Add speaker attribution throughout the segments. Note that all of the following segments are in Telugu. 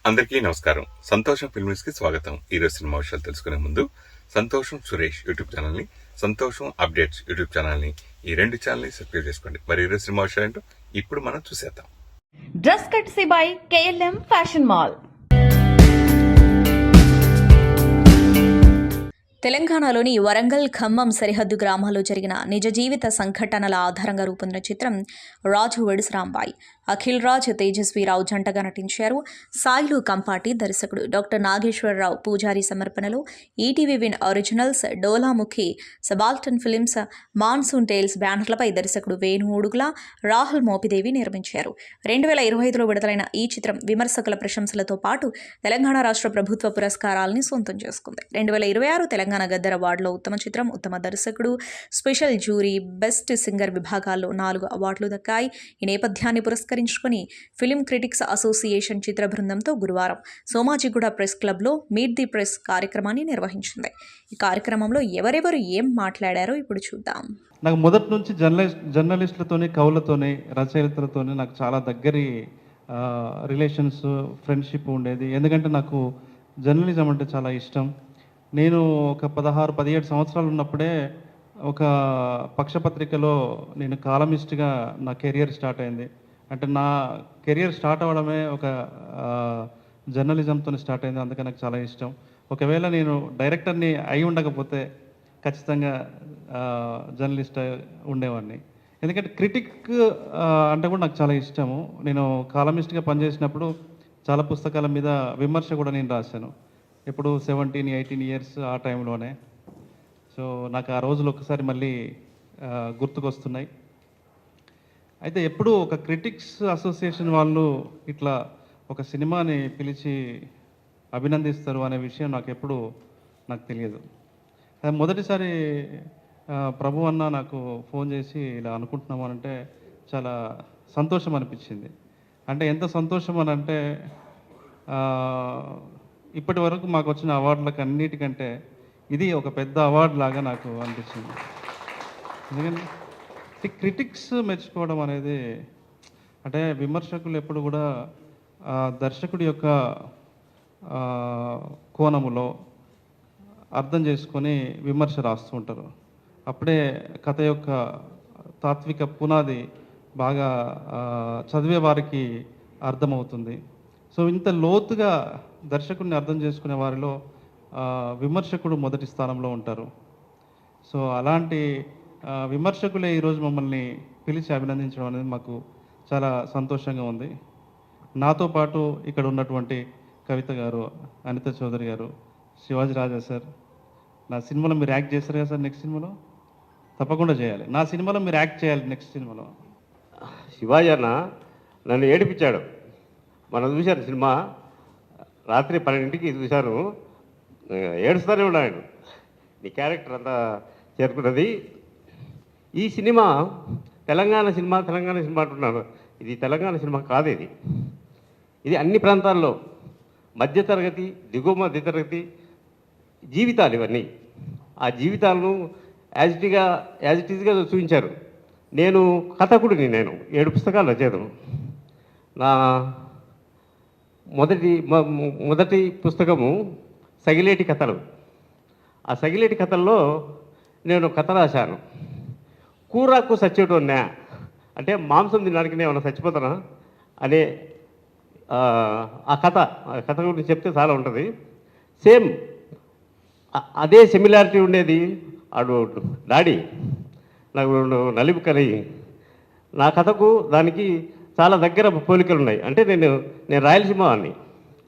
Speaker 1: అందరికీ నమస్కారం. సంతోషం ఫిల్మ్స్ కి స్వాగతం. ఈరోజు సినిమా విషయాలు తెలుసుకునే ముందు సంతోషం సురేష్ యూట్యూబ్ ఛానల్ ని, సంతోషం అప్డేట్స్ యూట్యూబ్ ఛానల్ ని, ఈ రెండు ఛానల్ ని సబ్స్క్రైబ్ చేసుకోండి. మరి ఈరోజు సినిమా విషయాలు ఏంటో ఇప్పుడు మనం చూసేద్దాం.
Speaker 2: Dress కట్సీ by KLM fashion mall.
Speaker 3: తెలంగాణలోని వరంగల్, ఖమ్మం సరిహద్దు గ్రామాల్లో జరిగిన నిజ జీవిత సంఘటనల ఆధారంగా రూపొందిన చిత్రం రాజు వెడ్స్ రాంబాయ్. అఖిల్ రాజ్, తేజస్వీరావు జంటగా నటించారు. సాయిలు కంపాటి దర్శకుడు. డాక్టర్ నాగేశ్వరరావు పూజారి సమర్పణలో ETV win originals, Dolamukhi, subaltern films, monsoon tales బ్యానర్లపై దర్శకుడు వేణు ఉడుగుల, రాహుల్ మోపిదేవి నిర్మించారు. 2025లో విడుదలైన ఈ చిత్రం విమర్శకుల ప్రశంసలతో పాటు తెలంగాణ రాష్ట్ర ప్రభుత్వ పురస్కారాలని సొంతం చేసుకుంది. 2026 తెలంగాణ గద్దర్ అవార్డులో ఉత్తమ చిత్రం, ఉత్తమ దర్శకుడు, స్పెషల్ జ్యూరీ, బెస్ట్ సింగర్ విభాగాల్లో 4 అవార్డులు దక్కాయి. ఈ నేపథ్యాన్ని పురస్కరించుకుని ఫిలిం క్రిటిక్స్ అసోసియేషన్ చిత్ర బృందంతో గురువారం సోమాజిగూడ ప్రెస్ క్లబ్లో మీట్ ది ప్రెస్ కార్యక్రమాన్ని నిర్వహించింది. ఈ కార్యక్రమంలో ఎవరెవరు ఏం మాట్లాడారో ఇప్పుడు చూద్దాం.
Speaker 4: నాకు మొదటి నుంచి జర్నలిస్టులతోని, కవులతోని, రచయితలతోని నాకు చాలా దగ్గరి రిలేషన్స్, ఫ్రెండ్షిప్ ఉండేది. ఎందుకంటే నాకు జర్నలిజం అంటే చాలా ఇష్టం. నేను ఒక 16-17 సంవత్సరాలు ఉన్నప్పుడే ఒక పక్షపత్రికలో నేను కాలమిస్ట్గా నా కెరియర్ స్టార్ట్ అయింది. అంటే నా కెరియర్ స్టార్ట్ అవ్వడమే ఒక జర్నలిజంతో స్టార్ట్ అయింది. అందుకే నాకు చాలా ఇష్టం. ఒకవేళ నేను డైరెక్టర్ని అయి ఉండకపోతే ఖచ్చితంగా జర్నలిస్ట్ ఉండేవాడిని. ఎందుకంటే క్రిటిక్ అంటే కూడా నాకు చాలా ఇష్టము. నేను కాలమిస్ట్గా పనిచేసినప్పుడు చాలా పుస్తకాల మీద విమర్శ కూడా నేను రాశాను. ఇప్పుడు 17-18 ఇయర్స్ ఆ టైంలోనే. సో నాకు ఆ రోజులు ఒకసారి మళ్ళీ గుర్తుకొస్తున్నాయి. అయితే ఎప్పుడు ఒక క్రిటిక్స్ అసోసియేషన్ వాళ్ళు ఇట్లా ఒక సినిమాని పిలిచి అభినందిస్తారు అనే విషయం నాకు తెలియదు. మొదటిసారి ప్రభు అన్న నాకు ఫోన్ చేసి ఇలా అనుకుంటున్నాము అంటే చాలా సంతోషం అనిపించింది. అంటే ఎంత సంతోషం అని అంటే ఇప్పటి వరకు మాకు వచ్చిన అవార్డులకు అన్నిటికంటే ఇది ఒక పెద్ద అవార్డు లాగా నాకు అనిపించింది. ఎందుకంటే క్రిటిక్స్ మెచ్చుకోవడం అనేది, అంటే విమర్శకులు ఎప్పుడు కూడా దర్శకుడి యొక్క కోణములో అర్థం చేసుకొని విమర్శ రాస్తూ ఉంటారు. అప్పుడే కథ యొక్క తాత్విక పునాది బాగా చదివే వారికి అర్థమవుతుంది. సో ఇంత లోతుగా దర్శకుడిని అర్థం చేసుకునే వారిలో విమర్శకుడు మొదటి స్థానంలో ఉంటారు. సో అలాంటి విమర్శకులే ఈరోజు మమ్మల్ని పిలిచి అభినందించడం అనేది మాకు చాలా సంతోషంగా ఉంది. నాతో పాటు ఇక్కడ ఉన్నటువంటి కవిత గారు, అనిత చౌదరి గారు, శివాజీ రాజా సార్, నా సినిమాలో మీరు యాక్ట్ చేస్తారు కదా సార్, నెక్స్ట్ సినిమాలో తప్పకుండా చేయాలి. నా సినిమాలో మీరు యాక్ట్ చేయాలి నెక్స్ట్ సినిమాలో.
Speaker 5: శివాజీ అన్న నన్ను ఏడిపించాడు. మనం చూశాను సినిమా, రాత్రి 12ంటికి చూశాను, ఏడుస్తూనే ఉన్నాడు. నీ క్యారెక్టర్ అంతా చేరుకున్నది. ఈ సినిమా తెలంగాణ సినిమా అంటున్నాను. ఇది తెలంగాణ సినిమా కాదు. ఇది అన్ని ప్రాంతాల్లో మధ్యతరగతి, దిగువ మధ్యతరగతి జీవితాలు ఇవన్నీ. ఆ జీవితాలను యాజ్ ఇట్ ఈజ్గా చూపించారు. నేను కథకుడిని. నేను 7 పుస్తకాలు రచయితను. నా మొదటి పుస్తకము సగిలేటి కథలు. ఆ సగిలేటి కథల్లో నేను కథ రాశాను. కూరాకు సచ్చేటోన్నా, అంటే మాంసం తినడానికి నేను ఏమైనా చచ్చిపోతానా అనే ఆ కథ గురించి చెప్తే చాలా ఉంటుంది. సేమ్ అదే సిమిలారిటీ ఉండేది. ఆడు డాడీ నాకు నలిపు కలి, నా కథకు దానికి చాలా దగ్గర పోలికలు ఉన్నాయి. అంటే నేను రాయలసీమ వాడిని,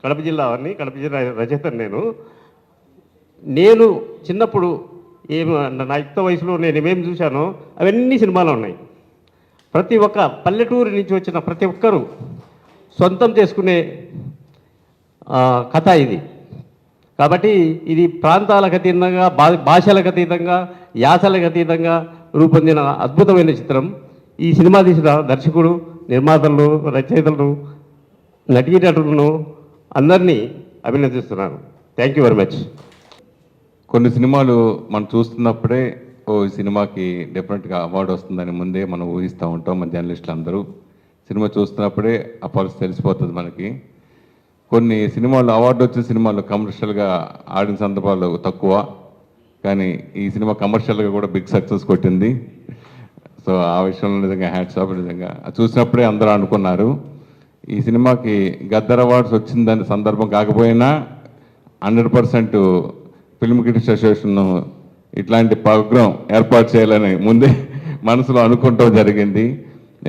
Speaker 5: కడప జిల్లా రచయితను. నేను చిన్నప్పుడు నా యుక్త వయసులో నేను ఏమేమి చూశానో అవన్నీ సినిమాలో ఉన్నాయి. ప్రతి ఒక్క పల్లెటూరు నుంచి వచ్చిన ప్రతి ఒక్కరూ సొంతం చేసుకునే కథ ఇది. కాబట్టి ఇది ప్రాంతాలకు అతీతంగా, భాషలకు అతీతంగా, యాసలకు అతీతంగా రూపొందిన అద్భుతమైన చిత్రం. ఈ సినిమా తీసిన దర్శకుడు, నిర్మాతలను, రచయితలను, నటీనటులను అందరినీ అభినందిస్తున్నాను. Thank you very much.
Speaker 6: కొన్ని సినిమాలు మనం చూస్తున్నప్పుడే ఈ సినిమాకి డెఫినెట్గా అవార్డు వస్తుందని ముందే మనం ఊహిస్తూ ఉంటాం. మన జర్నలిస్టులు అందరూ సినిమా చూస్తున్నప్పుడే ఆ పల్స్ తెలిసిపోతుంది మనకి. కొన్ని సినిమాలు అవార్డు వచ్చిన సినిమాలు కమర్షియల్గా ఆడిన సందర్భాలు తక్కువ, కానీ ఈ సినిమా కమర్షియల్గా కూడా బిగ్ సక్సెస్ కొట్టింది. సో ఆ విషయంలో నిజంగా హ్యాట్స్ ఆఫ్. నిజంగా చూసినప్పుడే అందరూ అనుకున్నారు ఈ సినిమాకి గద్దర్ అవార్డ్స్ వచ్చిందని సందర్భం కాకపోయినా 100% ఫిల్మ్ క్రిటిక్స్ అసోసియేషన్ ఇట్లాంటి ప్రోగ్రాం ఏర్పాటు చేయాలని ముందే మనసులో అనుకుంటాం జరిగింది.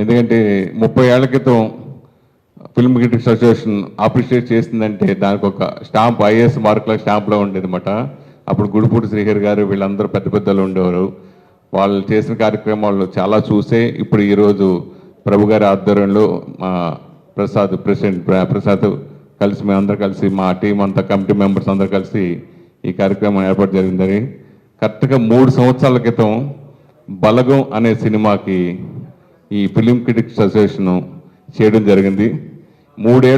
Speaker 6: ఎందుకంటే 30 ఏళ్ల క్రితం ఫిల్మ్ క్రిటిక్స్ అసోసియేషన్ అప్రిషియేట్ చేసిందంటే దానికి ఒక స్టాంప్, ఐఏఎస్ మార్కుల స్టాంప్లో ఉండేది అన్నమాట. అప్పుడు గుడిపూడి శ్రీహరి గారు వీళ్ళందరూ పెద్ద పెద్దలు ఉండేవారు. వాళ్ళు చేసిన కార్యక్రమాలు చాలా చూసే ఇప్పుడు ఈరోజు ప్రభు గారి ఆధ్వర్యంలో మా ప్రెసిడెంట్ ప్రసాద్ కలిసి మేమందరూ కలిసి మా టీం అంతా కమిటీ మెంబర్స్ అందరూ కలిసి ఈ కార్యక్రమం ఏర్పాటు జరిగిందని. కరెక్ట్గా 3 సంవత్సరాల క్రితం బలగం అనే సినిమాకి ఈ ఫిలిం క్రిటిక్స్ అసోసియేషన్ చేయడం జరిగింది. 3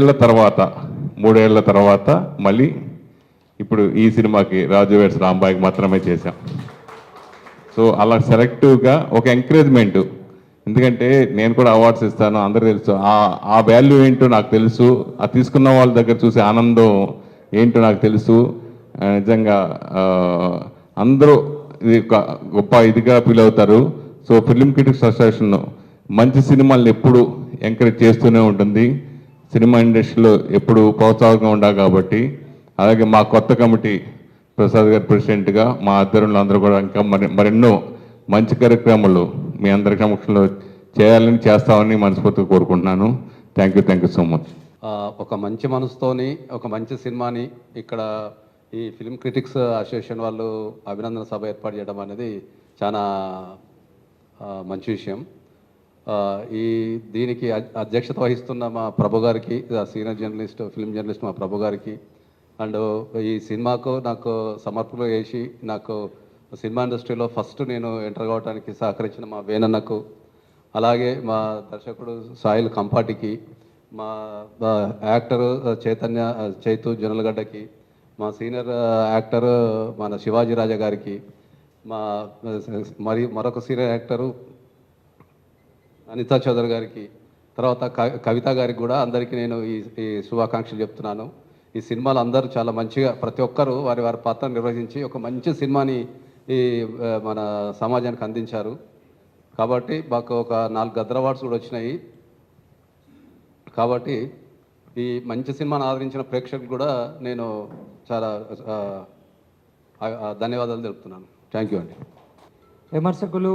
Speaker 6: ఏళ్ల తర్వాత మళ్ళీ ఇప్పుడు ఈ సినిమాకి రాజు వెడ్స్ రాంబాయికి మాత్రమే చేశాం. సో అలా సెలెక్టివ్గా ఒక ఎంకరేజ్మెంట్, ఎందుకంటే నేను కూడా అవార్డ్స్ ఇస్తాను, అందరూ తెలుసు ఆ వాల్యూ ఏంటో నాకు తెలుసు, ఆ తీసుకున్న వాళ్ళ దగ్గర చూసే ఆనందం ఏంటో నాకు తెలుసు. నిజంగా అందరూ ఇది గొప్ప ఇదిగా ఫీల్ అవుతారు. సో ఫిలిం క్రిటిక్స్ అసోసియేషన్ మంచి సినిమాలను ఎప్పుడు ఎంకరేజ్ చేస్తూనే ఉంటుంది, సినిమా ఇండస్ట్రీలో ఎప్పుడు ప్రోత్సాహంగా ఉండాలి. కాబట్టి అలాగే మా కొత్త కమిటీ ప్రసాద్ గారి ప్రెసిడెంట్గా మా ఆధ్వర్యంలో అందరూ కూడా ఇంకా మరెన్నో మంచి కార్యక్రమాలు మీ అందరి సమక్షంలో చేస్తామని మనస్ఫూర్తిగా కోరుకుంటున్నాను. Thank you so much.
Speaker 7: ఒక మంచి మనసుతోని ఒక మంచి సినిమాని ఇక్కడ ఈ ఫిల్మ్ క్రిటిక్స్ అసోసియేషన్ వాళ్ళు అభినందన సభ ఏర్పాటు చేయడం అనేది చాలా మంచి విషయం. దీనికి అధ్యక్షత వహిస్తున్న మా ప్రభు గారికి, సీనియర్ జర్నలిస్ట్, ఫిల్మ్ జర్నలిస్ట్ మా ప్రభు గారికి, అండ్ ఈ సినిమాకు నాకు సమర్పణ చేసి నాకు సినిమా ఇండస్ట్రీలో ఫస్ట్ నేను ఎంటర్ కావడానికి సహకరించిన మా వేణన్నకు, అలాగే మా దర్శకుడు సాయిల్ కంపాటికి, మా యాక్టర్ చైతు జొన్నలగడ్డకి, మా సీనియర్ యాక్టర్ మన శివాజీ రాజా గారికి, మరొక సీనియర్ యాక్టరు అనితా చౌదరి గారికి, తర్వాత కవిత గారికి కూడా అందరికీ నేను ఈ శుభాకాంక్షలు చెప్తున్నాను. ఈ సినిమాలు అందరూ చాలా మంచిగా ప్రతి ఒక్కరూ వారి వారి పాత్ర నిర్వహించి ఒక మంచి సినిమాని ఈ మన సమాజానికి అందించారు. కాబట్టి మాకు ఒక 4 గద్దర్ అవార్డ్స్ కూడా వచ్చినాయి. కాబట్టి ఈ మంచి సినిమాను ఆదరించిన ప్రేక్షకులు కూడా నేను చాలా ధన్యవాదాలు తెలుపుతున్నాను. థ్యాంక్ యూ అండి.
Speaker 8: విమర్శకులు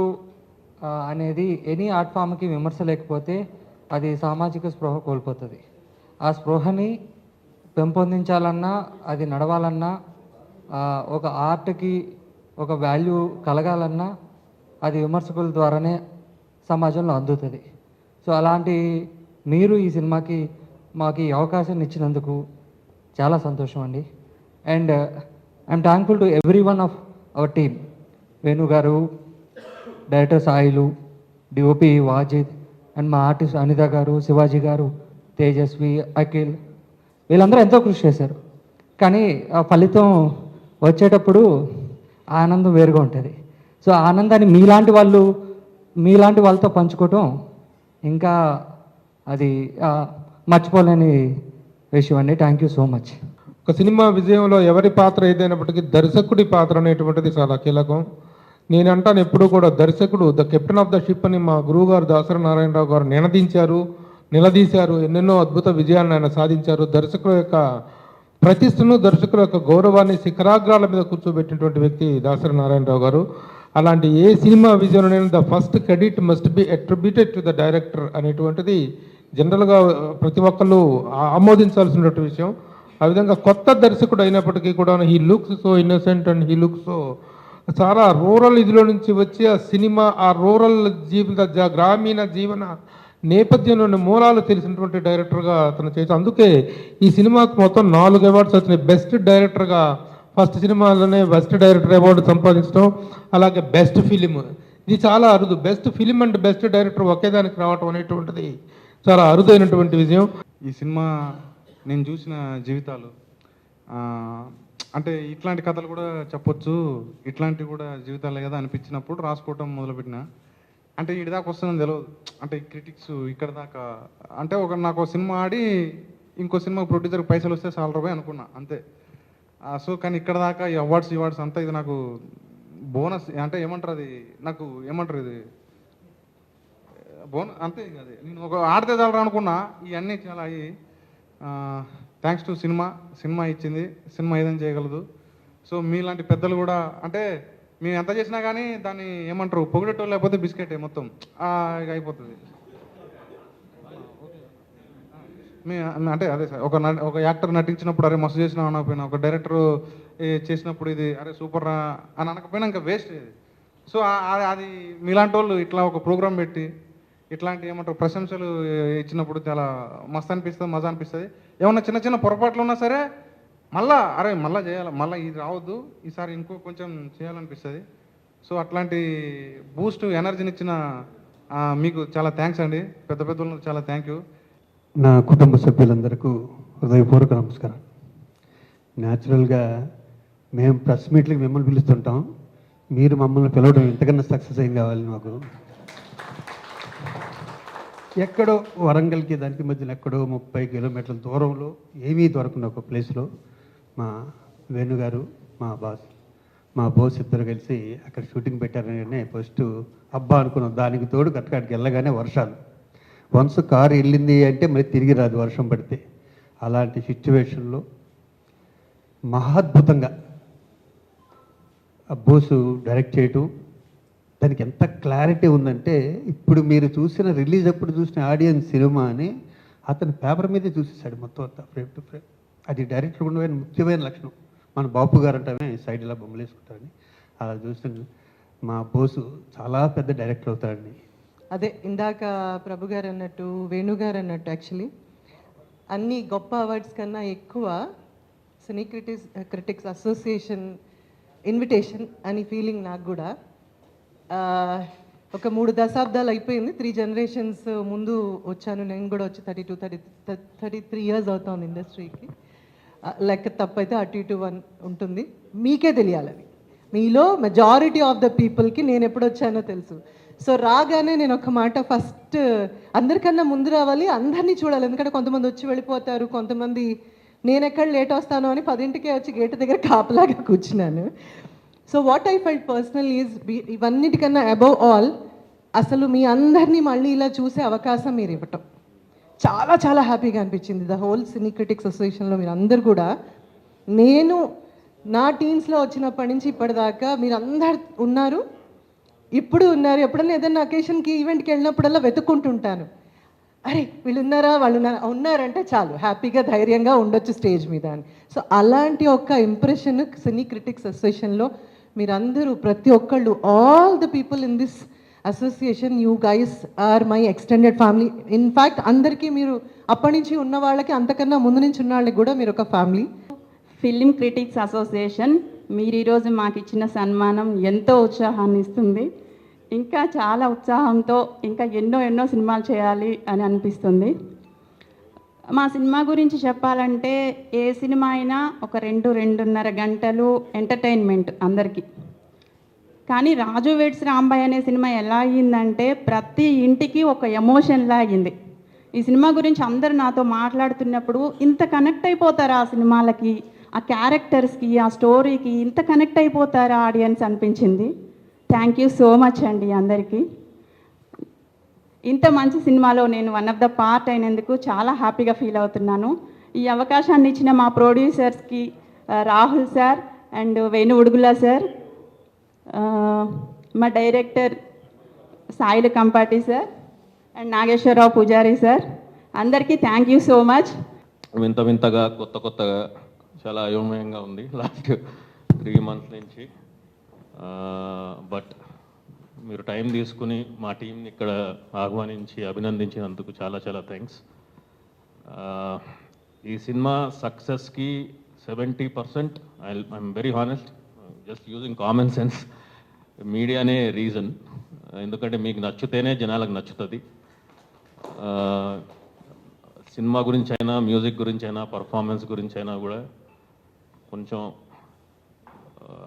Speaker 8: అనేది ఎనీ ఆర్ట్ ఫామ్కి విమర్శ లేకపోతే అది సామాజిక స్పృహ కోల్పోతుంది. ఆ స్పృహని పెంపొందించాలన్నా, అది నడవాలన్నా, ఒక ఆర్ట్కి ఒక వాల్యూ కలగాలన్నా అది విమర్శకుల ద్వారానే సమాజంలో అందుతుంది. సో అలాంటి మీరు ఈ సినిమాకి మాకు ఈ అవకాశాన్ని ఇచ్చినందుకు చాలా సంతోషం అండి. And I'm thankful to every one of our team. Venu garu, director Sailu, DOP Wajid, and మా ఆర్టిస్ట్ అనిత గారు, శివాజీ గారు, తేజస్వి, అఖిల్, వీళ్ళందరూ ఎంతో కృషి చేశారు. కానీ ఆ ఫలితం వచ్చేటప్పుడు ఆనందం వేరుగా ఉంటుంది. సో ఆ ఆనందాన్ని మీలాంటి వాళ్ళతో పంచుకోవటం ఇంకా అది మర్చిపోలేని విషయం అండి. Thank you so much.
Speaker 9: ఒక సినిమా విజయంలో ఎవరి పాత్ర ఏదైనప్పటికీ దర్శకుడి పాత్ర అనేటువంటిది చాలా కీలకం. నేను అంటాను ఎప్పుడు కూడా, దర్శకుడు the captain of the ship అని మా గురువు గారు దాసరి నారాయణరావు గారు నిలదీశారు. ఎన్నెన్నో అద్భుత విజయాలను ఆయన సాధించారు. దర్శకుల యొక్క ప్రతిష్టను, దర్శకుల యొక్క గౌరవాన్ని శిఖరాగ్రాల మీద కూర్చోబెట్టినటువంటి వ్యక్తి దాసరి నారాయణరావు గారు. అలాంటి ఏ సినిమా విజయంలోనైనా the first credit must be attributed to the director అనేటువంటిది జనరల్గా ప్రతి ఒక్కళ్ళు ఆమోదించాల్సినటువంటి విషయం. ఆ విధంగా కొత్త దర్శకుడు అయినప్పటికీ కూడా he looks so innocent and he looks so చాలా రూరల్ ఇదిలో నుంచి వచ్చి ఆ సినిమా, ఆ రూరల్ గ్రామీణ జీవన నేపథ్యంలోని మూలాలు తెలిసినటువంటి డైరెక్టర్గా అతను చేసి, అందుకే ఈ సినిమాకు మొత్తం 4 అవార్డ్స్ వచ్చినాయి. బెస్ట్ డైరెక్టర్గా ఫస్ట్ సినిమాలోనే బెస్ట్ డైరెక్టర్ అవార్డు సంపాదించడం, అలాగే బెస్ట్ ఫిలిం, ఇది చాలా అరుదు. Best film and best director ఒకే దానికి రావటం అనేటువంటిది చాలా అరుదైనటువంటి విజయం.
Speaker 4: ఈ సినిమా నేను చూసిన జీవితాలు, అంటే ఇట్లాంటి కథలు కూడా చెప్పొచ్చు, ఇట్లాంటివి కూడా జీవితాలే కదా అనిపించినప్పుడు రాసుకోవటం మొదలుపెట్టిన. అంటే ఇటు దాకా వస్తుందని తెలియదు, అంటే క్రిటిక్స్ ఇక్కడ దాకా, అంటే నాకు సినిమా ఆడి
Speaker 10: ఇంకో సినిమా ప్రొడ్యూసర్కి పైసలు వస్తే సాలరా అనుకున్నా అంతే. సో కానీ ఇక్కడ దాకా ఈ అవార్డ్స్ అంతా ఇది నాకు బోనస్ అంటే ఏమంటారు, అది నాకు ఏమంటారు, ఇది అంతే. ఇక అది నేను ఒక ఆడితే చాలరా అనుకున్నా, ఇవన్నీ చాలా అయ్యి థ్యాంక్స్ టు సినిమా ఇచ్చింది. సినిమా ఏదైనా చేయగలదు. సో మీలాంటి పెద్దలు కూడా అంటే మేము ఎంత చేసినా కానీ దాన్ని ఏమంటారు, పొగిడేటోళ్ళు లేకపోతే బిస్కెటే మొత్తం ఇక అయిపోతుంది. అంటే అదే సార్, ఒక యాక్టర్ నటించినప్పుడు అరే మస్తు చేసినా అనకపోయినా, ఒక డైరెక్టర్ చేసినప్పుడు ఇది అరే సూపర్ రా అని అనకపోయినా ఇంకా వేస్ట్ ఇది. సో అది మీలాంటి వాళ్ళు ఇట్లా ఒక ప్రోగ్రామ్ పెట్టి ఇట్లాంటి ఏమంటారు ప్రశంసలు ఇచ్చినప్పుడు చాలా మస్తు అనిపిస్తుంది, మజా అనిపిస్తుంది. ఏమన్నా చిన్న చిన్న పొరపాట్లు ఉన్నా సరే మళ్ళా చేయాలి, మళ్ళీ ఇది రావద్దు, ఈసారి ఇంకో కొంచెం చేయాలనిపిస్తుంది. సో అట్లాంటి బూస్ట్ ఎనర్జీనిచ్చిన మీకు చాలా థ్యాంక్స్ అండి, పెద్ద చాలా థ్యాంక్ యూ.
Speaker 11: నా కుటుంబ సభ్యులందరికీ హృదయపూర్వక నమస్కారం. న్యాచురల్గా మేము ప్రెస్ మీట్లకి మిమ్మల్ని పిలుస్తుంటాం, మీరు మమ్మల్ని పిలవడం ఇంతకన్నా సక్సెస్ ఏం కావాలి మాకు. ఎక్కడో వరంగల్కి దానికి మధ్యన ఎక్కడో 30 కిలోమీటర్ల దూరంలో ఏమీ దొరకని ఒక ప్లేస్లో మా వేణుగారు మా బాస్ ఇద్దరు కలిసి అక్కడ షూటింగ్ పెట్టారని ఫస్ట్ అబ్బా అనుకున్నాం. దానికి తోడు కట్టకాడికి వెళ్ళగానే వర్షాలు, వన్స్ కారు వెళ్ళింది అంటే మరి తిరిగి రాదు వర్షం పడితే. అలాంటి సిచ్యువేషన్లో మహాద్భుతంగా అబ్బోసు డైరెక్ట్ చేయటం, దానికి ఎంత క్లారిటీ ఉందంటే ఇప్పుడు మీరు రిలీజ్ అప్పుడు చూసిన ఆడియన్స్ సినిమాని అతను పేపర్ మీదే చూసేసాడు మొత్తం అంతా, ఫ్రేమ్ టు ఫ్రేమ్. అది డైరెక్టర్ ఉండమైన ముఖ్యమైన లక్షణం. మన బాపు గారు అంటే సైడ్ ఇలా బొమ్మలు వేసుకుంటారని అలా చూసిన మా బోసు చాలా పెద్ద డైరెక్టర్ అవుతాడని.
Speaker 12: అదే ఇందాక ప్రభు గారు అన్నట్టు, వేణుగారు అన్నట్టు, యాక్చువల్లీ అన్ని గొప్ప అవార్డ్స్ కన్నా ఎక్కువ సినీ క్రిటిక్స్ అసోసియేషన్ ఇన్విటేషన్ అని ఫీలింగ్ నాకు కూడా. ఒక 3 దశాబ్దాలు అయిపోయింది, 3 జనరేషన్స్ ముందు వచ్చాను నేను కూడా. వచ్చి 33 ఇయర్స్ అవుతుంది ఇండస్ట్రీకి. లెక్క తప్పైతే అటు ఇటు 1 ఉంటుంది. మీకే తెలియాలని, మీలో మెజారిటీ ఆఫ్ ద పీపుల్కి నేను ఎప్పుడు వచ్చానో తెలుసు. సో రాగానే నేను ఒక మాట, ఫస్ట్ అందరికన్నా ముందు రావాలి, అందరినీ చూడాలి. ఎందుకంటే కొంతమంది వచ్చి వెళ్ళిపోతారు, కొంతమంది నేను ఎక్కడ లేట్ వస్తాను అని 10ంటికే వచ్చి గేటు దగ్గర కాపలాగా కూర్చున్నాను. So what I felt personal is ఇవన్నిటికన్నా అబవ్ ఆల్ అసలు మీ అందరినీ మళ్ళీ ఇలా చూసే అవకాశం మీరు ఇవ్వటం చాలా చాలా హ్యాపీగా అనిపించింది. ద హోల్ సినీ క్రిటిక్స్ అసోసియేషన్లో మీరు అందరు కూడా, నేను నా టీమ్స్లో వచ్చినప్పటి నుంచి ఇప్పటిదాకా మీరు అందరు ఉన్నారు, ఇప్పుడు ఉన్నారు. ఎప్పుడన్నా ఏదైనా అకేషన్కి ఈవెంట్కి వెళ్ళినప్పుడల్లా వెతుక్కుంటుంటాను, అరే వీళ్ళు ఉన్నారా, వాళ్ళు ఉన్నారంటే చాలు హ్యాపీగా ధైర్యంగా ఉండొచ్చు స్టేజ్ మీద అని. సో అలాంటి ఒక ఇంప్రెషన్ సినీ క్రిటిక్స్ అసోసియేషన్లో మీరందరూ ప్రతి ఒక్కళ్ళు, all the people in this association, you guys are my extended family. In fact అందరికీ మీరు అప్పటి నుంచి ఉన్న వాళ్ళకి, అంతకన్నా ముందు నుంచి ఉన్న వాళ్ళకి కూడా మీరు ఒక ఫ్యామిలీ.
Speaker 13: ఫిలిం క్రిటిక్స్ అసోసియేషన్ మీరు ఈరోజు మాకు ఇచ్చిన సన్మానం ఎంతో ఉత్సాహాన్ని ఇస్తుంది. ఇంకా చాలా ఉత్సాహంతో ఇంకా ఎన్నో సినిమాలు చేయాలి అని అనిపిస్తుంది. మా సినిమా గురించి చెప్పాలంటే ఏ సినిమా అయినా ఒక 2-2.5 గంటలు ఎంటర్టైన్మెంట్ అందరికీ. కానీ రాజు వెడ్స్ రాంబాయ్ అనే సినిమా ఎలా అయ్యిందంటే ప్రతి ఇంటికి ఒక ఎమోషన్లా అయ్యింది. ఈ సినిమా గురించి అందరు నాతో మాట్లాడుతున్నప్పుడు ఇంత కనెక్ట్ అయిపోతారా ఆ సినిమాలకి, ఆ క్యారెక్టర్స్కి, ఆ స్టోరీకి ఇంత కనెక్ట్ అయిపోతారా ఆడియన్స్ అనిపించింది. థ్యాంక్ యూ సో మచ్ అండి అందరికీ. ఇంత మంచి సినిమాలో నేను వన్ ఆఫ్ ద పార్ట్ అయినందుకు చాలా హ్యాపీగా ఫీల్ అవుతున్నాను. ఈ అవకాశాన్ని ఇచ్చిన మా ప్రొడ్యూసర్స్కి Rahul sir and Venu Udugula sir, మా director Sailu Kampati sir and Nageswara Rao Pujari sir, అందరికీ థ్యాంక్ యూ సో మచ్.
Speaker 14: వింతగా కొత్తగా చాలా అయోమయంగా ఉంది లాస్ట్ 3 months నుంచి. బట్ మీరు టైం తీసుకుని మా టీంని ఇక్కడ ఆహ్వానించి అభినందించినందుకు చాలా థ్యాంక్స్. ఈ సినిమా సక్సెస్కి 70% I'm very honest, just using common sense. మీడియానే రీజన్, ఎందుకంటే మీకు నచ్చితేనే జనాలకు నచ్చుతుంది. సినిమా గురించి అయినా, మ్యూజిక్ గురించి అయినా, పర్ఫార్మెన్స్ గురించి అయినా కూడా కొంచెం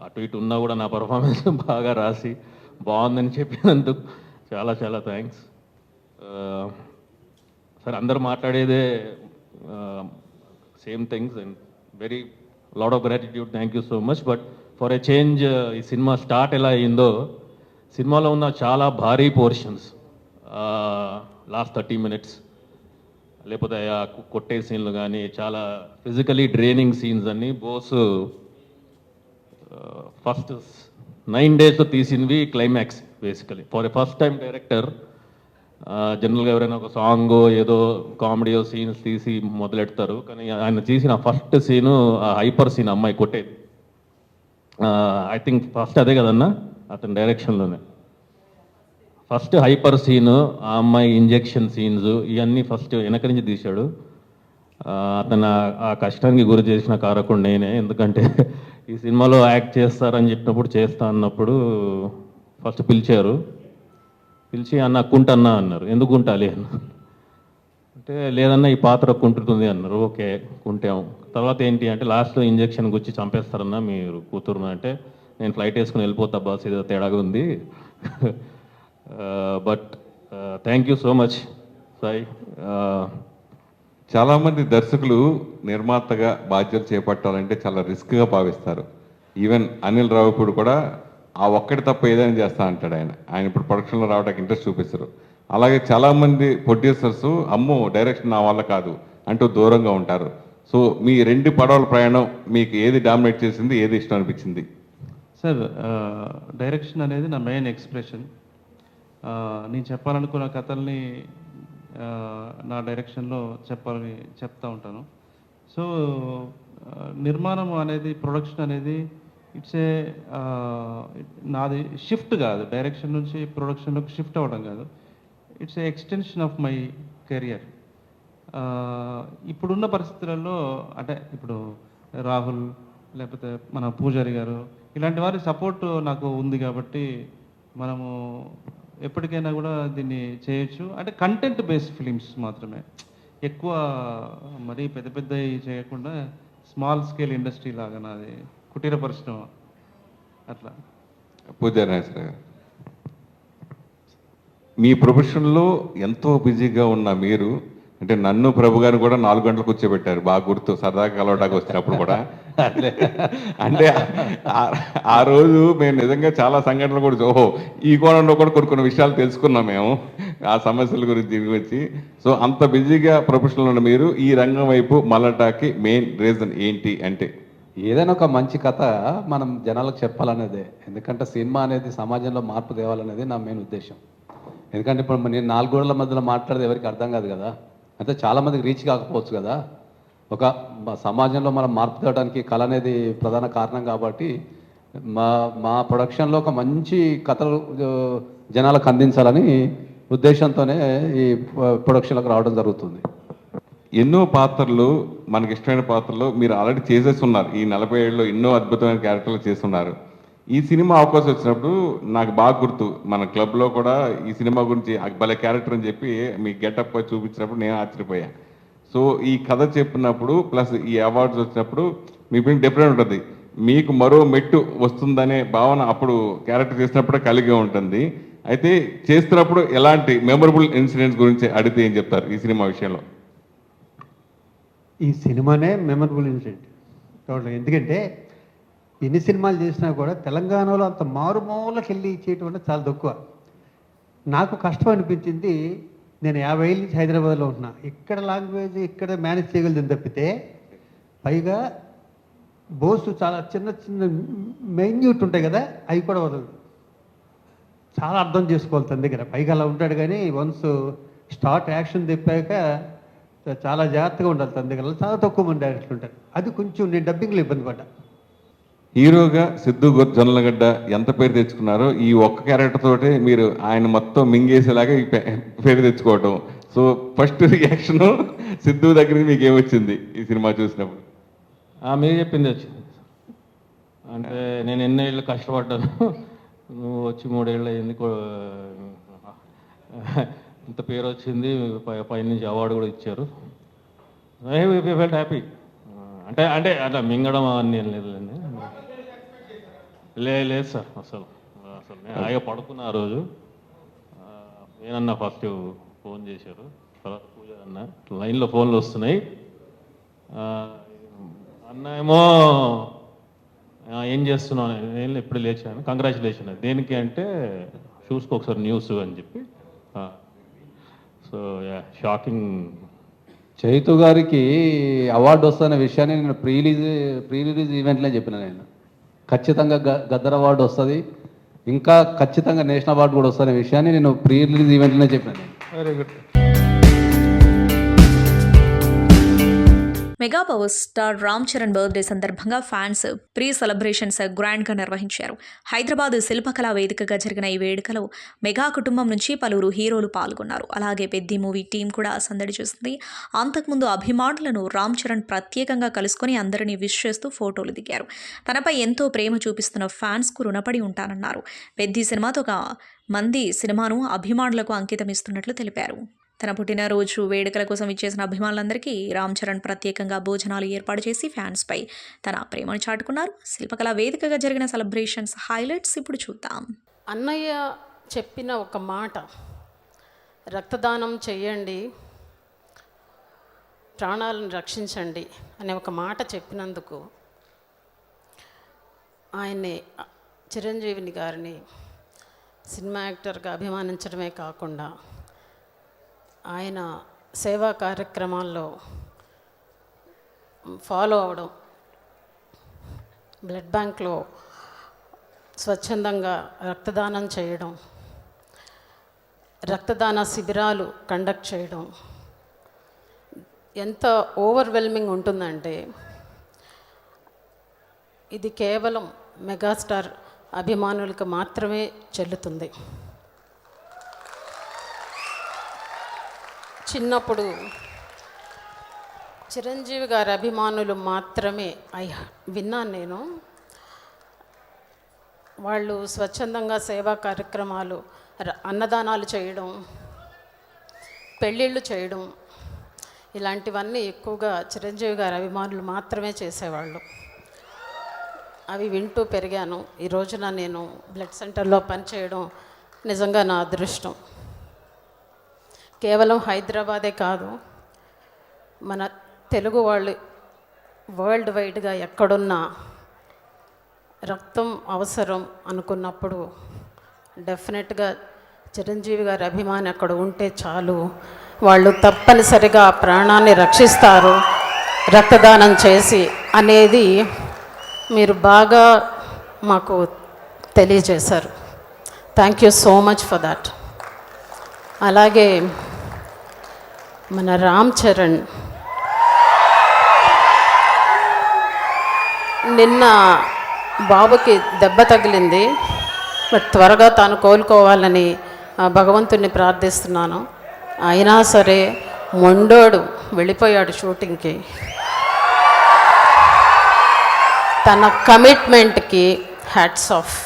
Speaker 14: అటు ఇటు ఉన్నా కూడా నా పర్ఫార్మెన్స్ బాగా రాసి బాగుందని చెప్పినందుకు చాలా థ్యాంక్స్. సరే అందరూ మాట్లాడేదే same things and very lot of gratitude, thank you so much. But for a change ఈ సినిమా స్టార్ట్ ఎలా అయిందో, సినిమాలో ఉన్న చాలా భారీ పోర్షన్స్ లాస్ట్ 30 minutes, లేకపోతే ఆ కొట్టే సీన్లు కానీ చాలా ఫిజికలీ డ్రైనింగ్ సీన్స్ అన్నీ బోస్ ఫస్ట్ 9 days తీసినవి climax. Basically for a first time director జనరల్గా ఎవరైనా ఒక సాంగ్ ఏదో కామెడీయో సీన్స్ తీసి మొదలెడతారు, కానీ ఆయన తీసిన ఫస్ట్ సీను ఆ హైపర్ సీన్, అమ్మాయి కొట్టేది. ఐ థింక్ ఫస్ట్ అదే కదన్నా అతని డైరెక్షన్లోనే ఫస్ట్ హైపర్ సీను, ఆ అమ్మాయి ఇంజెక్షన్ సీన్స్ ఇవన్నీ ఫస్ట్ వెనక నుంచి తీశాడు. అతను ఆ కష్టానికి గురి చేసిన కారకుడు నేనే, ఎందుకంటే ఈ సినిమాలో యాక్ట్ చేస్తారని చెప్పినప్పుడు చేస్తా అన్నప్పుడు ఫస్ట్ పిలిచారు. పిలిచి అన్న కుంటన్నా అన్నారు. ఎందుకు కుంటాలి అన్న అంటే, లేదన్నా ఈ పాత్ర కుంటుతుంది అన్నారు. ఓకే కుంటాం. తర్వాత ఏంటి అంటే లాస్ట్లో ఇంజెక్షన్ గుచ్చి చంపేస్తారన్నా మీరు కూతురును అంటే, నేను ఫ్లైట్ వేసుకుని వెళ్ళిపోతా బాస్, ఏదో తేడాగా ఉంది. But thank you so much Sai.
Speaker 6: చాలామంది దర్శకులు నిర్మాతగా బాధ్యత చేపట్టాలంటే చాలా రిస్క్గా భావిస్తారు. ఈవెన్ అనిల్ రావిపూడి కూడా ఆ ఒక్కటి తప్ప ఏదైనా చేస్తా అంటాడు. ఆయన ఇప్పుడు ప్రొడక్షన్లో రావడానికి ఇంట్రెస్ట్ చూపిస్తారు. అలాగే చాలామంది ప్రొడ్యూసర్స్ అమ్మో డైరెక్షన్ నా వల్ల కాదు అంటూ దూరంగా ఉంటారు. సో మీ 2 పడవల ప్రయాణం మీకు ఏది డామినేట్ చేసింది, ఏది ఇష్టం అనిపించింది?
Speaker 4: సార్, డైరెక్షన్ అనేది నా మెయిన్ ఎక్స్ప్రెషన్. నేను చెప్పాలనుకున్న కథల్ని నా డైరెక్షన్లో చెప్తా ఉంటాను. సో నిర్మాణం అనేది, ప్రొడక్షన్ అనేది ఇట్స్ ఏ నాది షిఫ్ట్ కాదు, డైరెక్షన్ నుంచి ప్రొడక్షన్లోకి షిఫ్ట్ అవ్వడం కాదు. It's a extension of my career. ఇప్పుడున్న పరిస్థితులలో అంటే ఇప్పుడు రాహుల్ లేకపోతే మన పూజారి గారు ఇలాంటి వారి సపోర్ట్ నాకు ఉంది కాబట్టి మనము ఎప్పటికైనా కూడా దీన్ని చేయొచ్చు. అంటే కంటెంట్ బేస్డ్ ఫిలిమ్స్ మాత్రమే, ఎక్కువ మరీ పెద్ద పెద్దవి చేయకుండా స్మాల్ స్కేల్ ఇండస్ట్రీ లాగా నాది కుటీర పరిశ్రమ అట్లా.
Speaker 6: పూజారి నాగేశ్వర గారు, మీ ప్రొఫెషన్లో ఎంతో బిజీగా ఉన్న మీరు, అంటే నన్ను ప్రభు గారిని కూడా 4 గంటలు కూర్చోబెట్టారు, బాగా గుర్తు, సరదాగా కలవటానికి వచ్చినప్పుడు కూడా. అంటే ఆ రోజు మేము నిజంగా చాలా సంఘటనలు కూడా ఓహో ఈ కోణంలో కూడా కొన్ని విషయాలు తెలుసుకున్నాం మేము ఆ సమస్యల గురించి దీని గురించి. సో అంత బిజీగా ప్రొఫెషనల్ ఉన్న మీరు ఈ రంగం వైపు మళ్ళటానికి మెయిన్ రీజన్ ఏంటి అంటే?
Speaker 7: ఏదైనా ఒక మంచి కథ మనం జనాలకు చెప్పాలనేదే. ఎందుకంటే సినిమా అనేది సమాజంలో మార్పు తేవాలనేది నా మెయిన్ ఉద్దేశం. ఎందుకంటే ఇప్పుడు నేను 4 గోడల మధ్యలో మాట్లాడేది ఎవరికి అర్థం కాదు కదా, అంటే చాలామందికి రీచ్ కాకపోవచ్చు కదా. ఒక సమాజంలో మనం మార్పు తేవడానికి కళ అనేది ప్రధాన కారణం కాబట్టి మా ప్రొడక్షన్లో ఒక మంచి కథలు జనాలకు అందించాలని ఉద్దేశంతోనే ఈ ప్రొడక్షన్లకు రావడం జరుగుతుంది.
Speaker 6: ఎన్నో పాత్రలు, మనకి ఇష్టమైన పాత్రలు మీరు ఆల్రెడీ చేసేసి ఉన్నారు. ఈ 40 ఏళ్ళలో ఎన్నో అద్భుతమైన క్యారెక్టర్లు చేస్తున్నారు. ఈ సినిమా అవకాశం వచ్చినప్పుడు నాకు బాగా గుర్తు, మన క్లబ్లో కూడా ఈ సినిమా గురించి భలే క్యారెక్టర్ అని చెప్పి మీ గెటప్ చూపించినప్పుడు నేను ఆశ్చర్యపోయా. సో ఈ కథ చెప్పినప్పుడు ప్లస్ ఈ అవార్డ్స్ వచ్చినప్పుడు మీ పైన డిఫరెంట్ ఉంటుంది. మీకు మరో మెట్టు వస్తుందనే భావన అప్పుడు క్యారెక్టర్ చేసినప్పుడే కలిగి ఉంటుంది. అయితే చేస్తున్నప్పుడు ఎలాంటి మెమరబుల్ ఇన్సిడెంట్స్ గురించి అడిగితే ఏం చెప్తారు ఈ సినిమా విషయంలో?
Speaker 11: ఈ సినిమానే మెమరబుల్ ఇన్సిడెంట్ టోటల్. ఎందుకంటే ఎన్ని సినిమాలు చేసినా కూడా తెలంగాణలో అంత మారుమూలకి వెళ్ళి చేయటం అంటే చాలా తక్కువ. నాకు కష్టం అనిపించింది, నేను 50 ఏళ్ళ నుంచి హైదరాబాద్లో ఉంటున్నా, ఇక్కడ లాంగ్వేజ్ ఇక్కడ మేనేజ్ చేయగలిగింది తప్పితే, పైగా బోసు చాలా చిన్న చిన్న మైన్యూట్ ఉంటాయి కదా, అవి కూడా వదలదు. చాలా అర్థం చేసుకోవాలి తన దగ్గర. పైగా అలా ఉంటాడు కానీ వన్స్ స్టార్ట్ యాక్షన్ తిప్పాక చాలా జాగ్రత్తగా ఉండాలి తన దగ్గర. చాలా తక్కువ మంది డైరెక్టర్లు ఉంటారు. అది కొంచెం నేను డబ్బింగ్లో ఇబ్బంది పడ్డా.
Speaker 6: హీరోగా సిద్ధు జొన్నలగడ్డ ఎంత పేరు తెచ్చుకున్నారో ఈ ఒక్క క్యారెక్టర్ తోటి మీరు ఆయన మొత్తం మింగేసేలాగా ఈ పేరు తెచ్చుకోవటం. సో ఫస్ట్ రియాక్షన్ సిద్ధు దగ్గర మీకు ఏమొచ్చింది ఈ సినిమా చూసినప్పుడు?
Speaker 14: మీరు చెప్పింది వచ్చింది. అంటే నేను ఎన్నేళ్ళు కష్టపడ్డాను, నువ్వు వచ్చి 3 ఏళ్ళు అయింది, ఇంత పేరు వచ్చింది, పైనుంచి అవార్డు కూడా ఇచ్చారు. I felt happy. అంటే అంటే అట్లా మింగడం అన్నీ ఏం లేదులేండి. లేదు సార్, అసలు నేను హాయిగా పడుకున్నా ఆ రోజు. నేనన్నా ఫస్ట్ ఫోన్ చేశారు, తర్వాత పూజ అన్న, లైన్లో ఫోన్లు వస్తున్నాయి, అన్న ఏమో ఏం చేస్తున్నాను, నేను ఎప్పుడు లేచాను, కంగ్రాచులేషన్. దేనికి అంటే చూసుకో ఒకసారి న్యూస్ అని చెప్పి. So shocking.
Speaker 7: చైతు గారికి అవార్డు వస్తున్న విషయాన్ని నేను ప్రీ రిలీజ్ ఈవెంట్లో చెప్పిన. నేను ఖచ్చితంగా గద్దర్ అవార్డు వస్తుంది, ఇంకా ఖచ్చితంగా నేషనల్ అవార్డు కూడా వస్తున్న విషయాన్ని నేను ప్రీ రిలీజ్ ఈవెంట్లోనే చెప్పిన. నేను
Speaker 9: very good.
Speaker 3: Mega power star Ram Charan birthday సందర్భంగా ఫ్యాన్స్ ప్రీ సెలబ్రేషన్స్ గ్రాండ్గా నిర్వహించారు. హైదరాబాద్ శిల్పకళా వేదికగా జరిగిన ఈ వేడుకలో మెగా కుటుంబం నుంచి పలువురు హీరోలు పాల్గొన్నారు. అలాగే పెద్ది మూవీ టీం కూడా సందడి చేసింది. అంతకుముందు అభిమానులను రామ్ చరణ్ ప్రత్యేకంగా కలుసుకొని అందరినీ విష్ చేస్తూ ఫోటోలు దిగారు. తనపై ఎంతో ప్రేమ చూపిస్తున్న ఫ్యాన్స్కు రుణపడి ఉంటానన్నారు. పెద్ది సినిమాతో ఒక మంది సినిమాను అభిమానులకు అంకితమిస్తున్నట్లు తెలిపారు. తన పుట్టినరోజు వేడుకల కోసం ఇచ్చేసిన అభిమానులందరికీ రామ్ చరణ్ ప్రత్యేకంగా భోజనాలు ఏర్పాటు చేసి ఫ్యాన్స్పై తన ప్రేమను చాటుకున్నారు. శిల్పకళా వేదికగా జరిగిన సెలబ్రేషన్స్ హైలైట్స్ ఇప్పుడు చూద్దాం.
Speaker 15: అన్నయ్య చెప్పిన ఒక మాట, రక్తదానం చేయండి, ప్రాణాలను రక్షించండి అనే ఒక మాట చెప్పినందుకు ఆయన్ని, చిరంజీవిని గారిని సినిమా యాక్టర్గా అభిమానించడమే కాకుండా ఆయన సేవా కార్యక్రమాల్లో ఫాలో అవడం, బ్లడ్ బ్యాంక్లో స్వచ్ఛందంగా రక్తదానం చేయడం, రక్తదాన శిబిరాలు కండక్ట్ చేయడం ఎంత ఓవర్వెల్మింగ్ ఉంటుందంటే ఇది కేవలం మెగాస్టార్ అభిమానులకు మాత్రమే చెల్లుతుంది. చిన్నప్పుడు చిరంజీవి గారి అభిమానులు మాత్రమే విన్నాను నేను. వాళ్ళు స్వచ్ఛందంగా సేవా కార్యక్రమాలు, అన్నదానాలు చేయడం, పెళ్ళిళ్ళు చేయడం, ఇలాంటివన్నీ ఎక్కువగా చిరంజీవి గారి అభిమానులు మాత్రమే చేసేవాళ్ళు. అవి వింటూ పెరిగాను. ఈ రోజున నేను బ్లడ్ సెంటర్లో పనిచేయడం నిజంగా నా అదృష్టం. కేవలం హైదరాబాదే కాదు, మన తెలుగు వాళ్ళు వరల్డ్ వైడ్గా ఎక్కడున్నా రక్తం అవసరం అనుకున్నప్పుడు డెఫినెట్గా చిరంజీవి గారి అభిమాని అక్కడ ఉంటే చాలు, వాళ్ళు తప్పనిసరిగా ప్రాణాన్ని రక్షిస్తారు రక్తదానం చేసి అనేది మీరు బాగా మాకు తెలియజేశారు. Thank you so much for that. అలాగే మన రామ్ చరణ్ నిన్న బాబుకి దెబ్బ తగిలింది, బట్ త్వరగా తాను కోలుకోవాలని భగవంతుని ప్రార్థిస్తున్నాను. అయినా సరే మొండోడు వెళ్ళిపోయాడు షూటింగ్కి. తన కమిట్మెంట్కి హ్యాట్స్ ఆఫ్.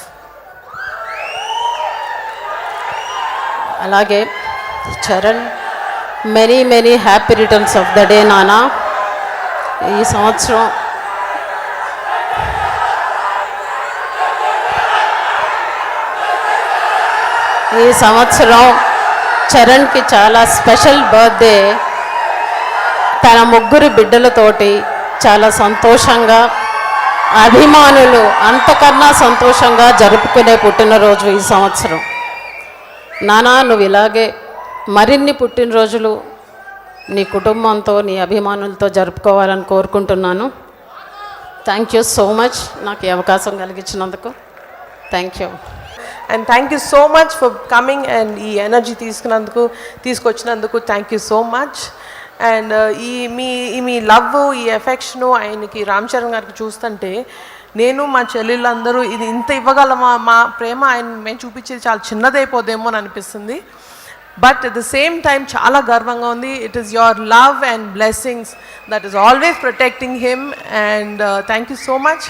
Speaker 15: అలాగే Charan, many many happy returns of the day నానా. ఈ సంవత్సరం చరణ్కి చాలా స్పెషల్ బర్త్డే. తన ముగ్గురు బిడ్డలతోటి చాలా సంతోషంగా, అభిమానులు అంతకన్నా సంతోషంగా జరుపుకునే పుట్టినరోజు ఈ సంవత్సరం. నానా, నువ్వు ఇలాగే మరిన్ని పుట్టినరోజులు నీ కుటుంబంతో, నీ అభిమానులతో జరుపుకోవాలని కోరుకుంటున్నాను. థ్యాంక్ యూ సో మచ్ నాకు ఈ అవకాశం కలిగించినందుకు. Thank you.
Speaker 16: And thank you so much for coming and ఈ ఎనర్జీ తీసుకొచ్చినందుకు thank you so much. And మీ లవ్, ఈ ఎఫెక్షను ఆయనకి రామ్ చరణ్ గారికి చూస్తుంటే నేను మా చెల్లెళ్ళందరూ ఇది ఇంత ఇవ్వగలమా, మా ప్రేమ ఆయన మేము చూపించేది చాలా చిన్నదైపోదేమో అని అనిపిస్తుంది. But at the same time చాలా గర్వంగా ఉంది. It is your love and blessings that is always protecting him. And thank you so much.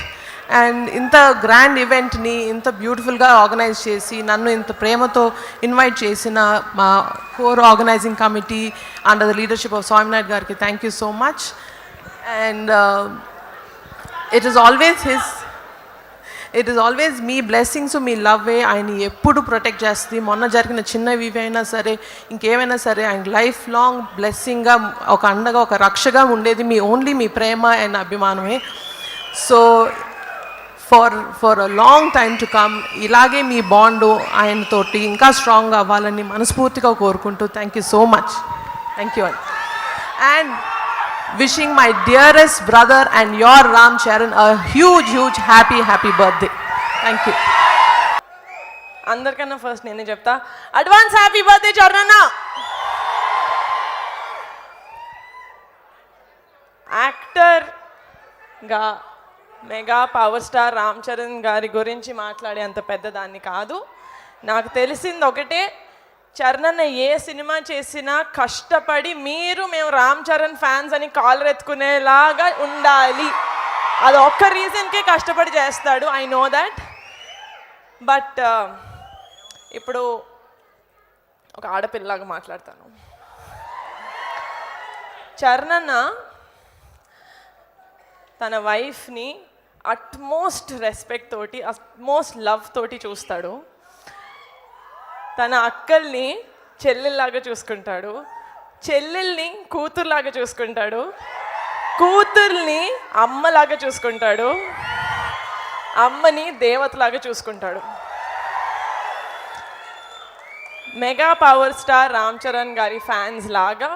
Speaker 16: And ఇంత గ్రాండ్ ఈవెంట్ని ఇంత బ్యూటిఫుల్గా ఆర్గనైజ్ చేసి నన్ను ఇంత ప్రేమతో ఇన్వైట్ చేసిన మా core organising committee under the leadership of Swaminath గారికి thank you so much. And it is always it is always మీ బ్లెస్సింగ్స్, మీ లవ్వే ఆయన ఎప్పుడు ప్రొటెక్ట్ చేస్తుంది. మొన్న జరిగిన చిన్నవి అయినా సరే, ఇంకేమైనా సరే, ఆయన లైఫ్ లాంగ్ బ్లెస్సింగ్గా, ఒక అండగా, ఒక రక్షగా ఉండేది మీ ప్రేమ అండ్ అభిమానమే. So for a long time to come ఇలాగే మీ బాండ్ ఆయనతోటి ఇంకా స్ట్రాంగ్ అవ్వాలని మనస్ఫూర్తిగా కోరుకుంటూ thank you so much. Thank you and wishing my dearest brother and your Ram Charan a huge happy birthday. Thank you. అందరికన్నా ఫస్ట్ నేనే చెప్తా, అడ్వాన్స్ హ్యాపీ బర్త్డే చరణ్ అన్న. యాక్టర్గా mega power star Ram Charan గారి గురించి మాట్లాడే అంత పెద్దదాన్ని కాదు. నాకు తెలిసింది ఒకటే, చరణ్ అన్న ఏ సినిమా చేసినా కష్టపడి మేము రామ్ చరణ్ ఫ్యాన్స్ అని కాలర్ ఎత్తుకునేలాగా ఉండాలి. అది ఒక్క రీజన్కే కష్టపడి చేస్తాడు. I know that. బట్ ఇప్పుడు ఒక ఆడపిల్లలాగా మాట్లాడతాను. చరణ్ అన్న తన వైఫ్ని అట్మోస్ట్ రెస్పెక్ట్ తోటి, అట్మోస్ట్ లవ్ తోటి చూస్తాడు. తన అక్కల్ని చెల్లెల్లాగా చూసుకుంటాడు, చెల్లెల్ని కూతురులాగా చూసుకుంటాడు, కూతుర్ని అమ్మలాగా చూసుకుంటాడు, అమ్మని దేవతలాగా చూసుకుంటాడు. Mega power star Ram Charan గారి ఫ్యాన్స్ లాగా